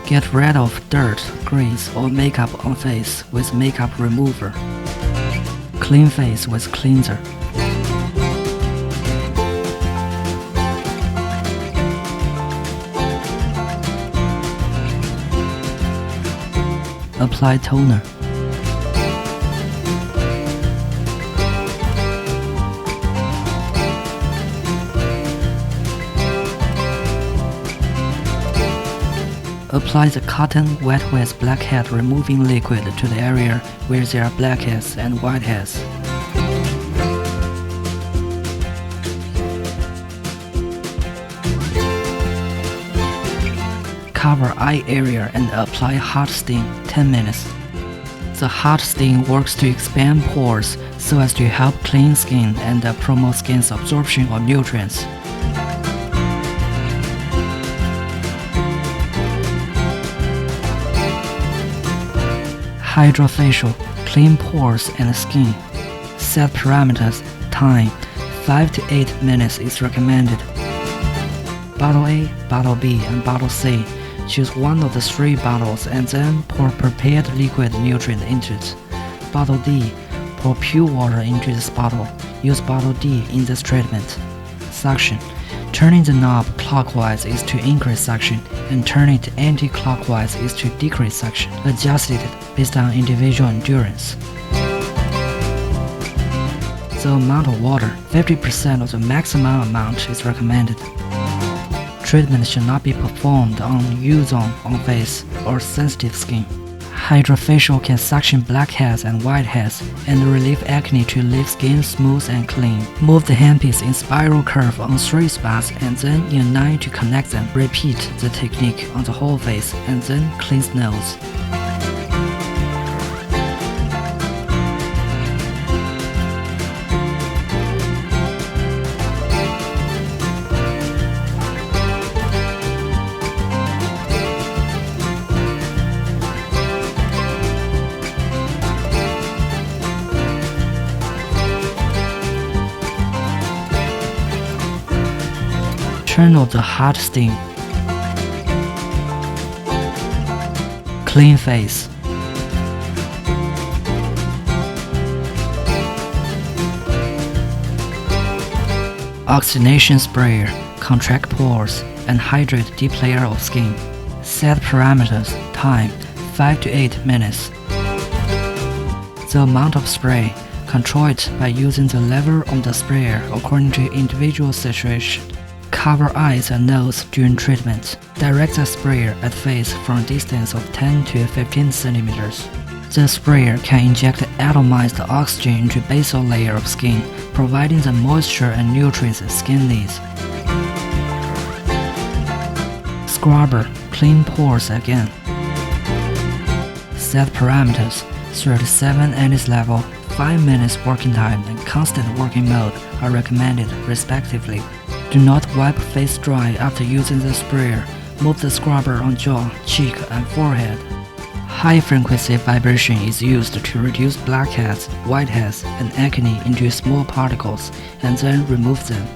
Get rid of dirt, grease, or makeup on face with makeup remover. Clean face with cleanser. Apply toner. Apply the cotton wet with blackhead removing liquid to the area where there are blackheads and whiteheads. Cover eye area and apply hot steam 10 minutes. The hot steam works to expand pores so as to help clean skin and promote skin's absorption of nutrients. Hydra facial, clean pores and skin. Set parameters, time, 5 to 8 minutes is recommended. Bottle A, Bottle B, and Bottle C. Choose one of the 3 bottles and then pour prepared liquid nutrient into it. Bottle D, pour pure water into this bottle. Use Bottle D in this treatment. Suction. Turning the knob clockwise is to increase suction, and turning it anti-clockwise is to decrease suction. Adjust it based on individual endurance. The amount of water, 50% of the maximum amount is recommended. Treatment should not be performed on U-zone on face or sensitive skin. Hydra facial can suction blackheads and whiteheads and relieve acne to leave skin smooth and clean. Move the handpiece in spiral curve on 3 spots and then in a 9 to connect them. Repeat the technique on the whole face and then cleanse nose. Turn off the hot steam. Clean face. Oxygenation sprayer, contract pores, and hydrate deep layer of skin. Set parameters, time, 5 to 8 minutes. The amount of spray, control it by using the lever on the sprayer according to individual situation. Cover eyes and nose during treatment. Direct the sprayer at face from a distance of 10 to 15 centimeters. The sprayer can inject atomized oxygen into basal layer of skin, providing the moisture and nutrients the skin needs. Scrubber, clean pores again. Set parameters, 37 NS level, 5 minutes working time and constant working mode are recommended respectively. Do not wipe face dry after using the sprayer. Move the scrubber on jaw, cheek, and forehead. High-frequency vibration is used to reduce blackheads, whiteheads, and acne into small particles, and then remove them.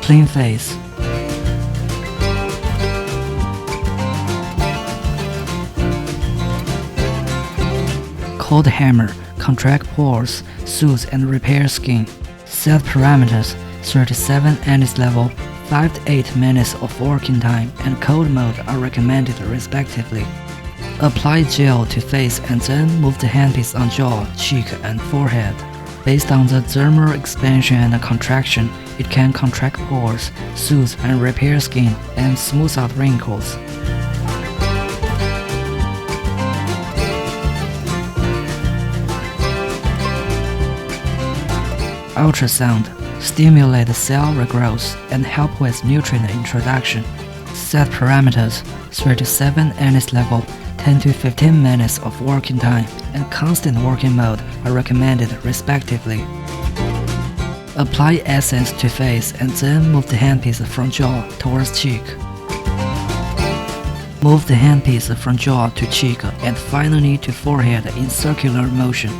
Clean face. Cold hammer, contract pores, soothe and repair skin. Set parameters, 37 NS level, 5 to 8 minutes of working time and cold mode are recommended respectively. Apply gel to face and then move the handpiece on jaw, cheek and forehead. Based on the dermal expansion and contraction, it can contract pores, soothe and repair skin, and smooth out wrinkles. Ultrasound, stimulate cell regrowth and help with nutrient introduction. Set parameters, 37 NS level, 10 to 15 minutes of working time and constant working mode are recommended respectively. Apply essence to face and then move the handpiece from jaw towards cheek. Move the handpiece from jaw to cheek and finally to forehead in circular motion.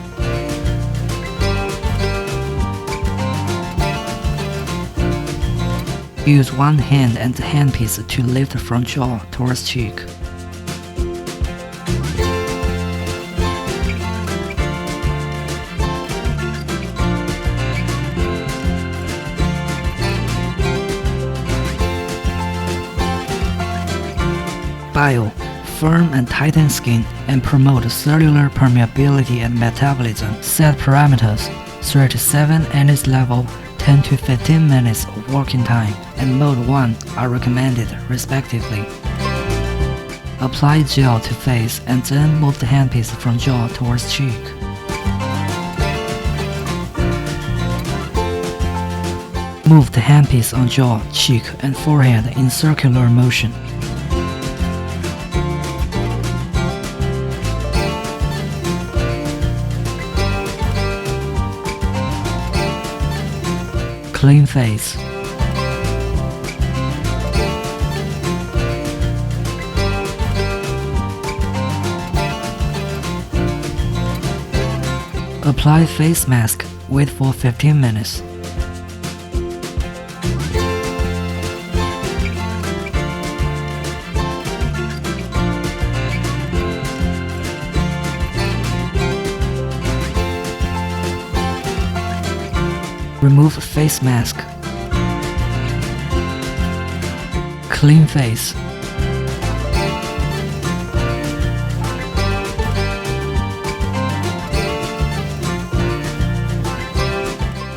Use one hand and the handpiece to lift from jaw towards cheek. Bio, firm and tighten skin and promote cellular permeability and metabolism. Set parameters 3 to 7 energy level, 10 to 15 minutes of working time, and mode 1 are recommended respectively. Apply gel to face and then move the handpiece from jaw towards cheek. Move the handpiece on jaw, cheek, and forehead in circular motion. Clean face. Apply face mask. Wait for 15 minutes. Remove face mask. Clean face.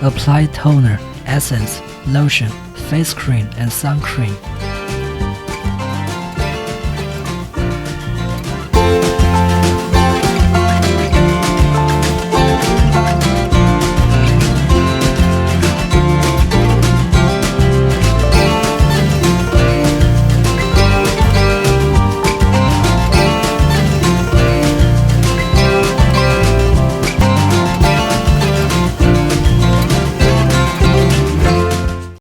Apply toner, essence, lotion, face cream, and sun cream.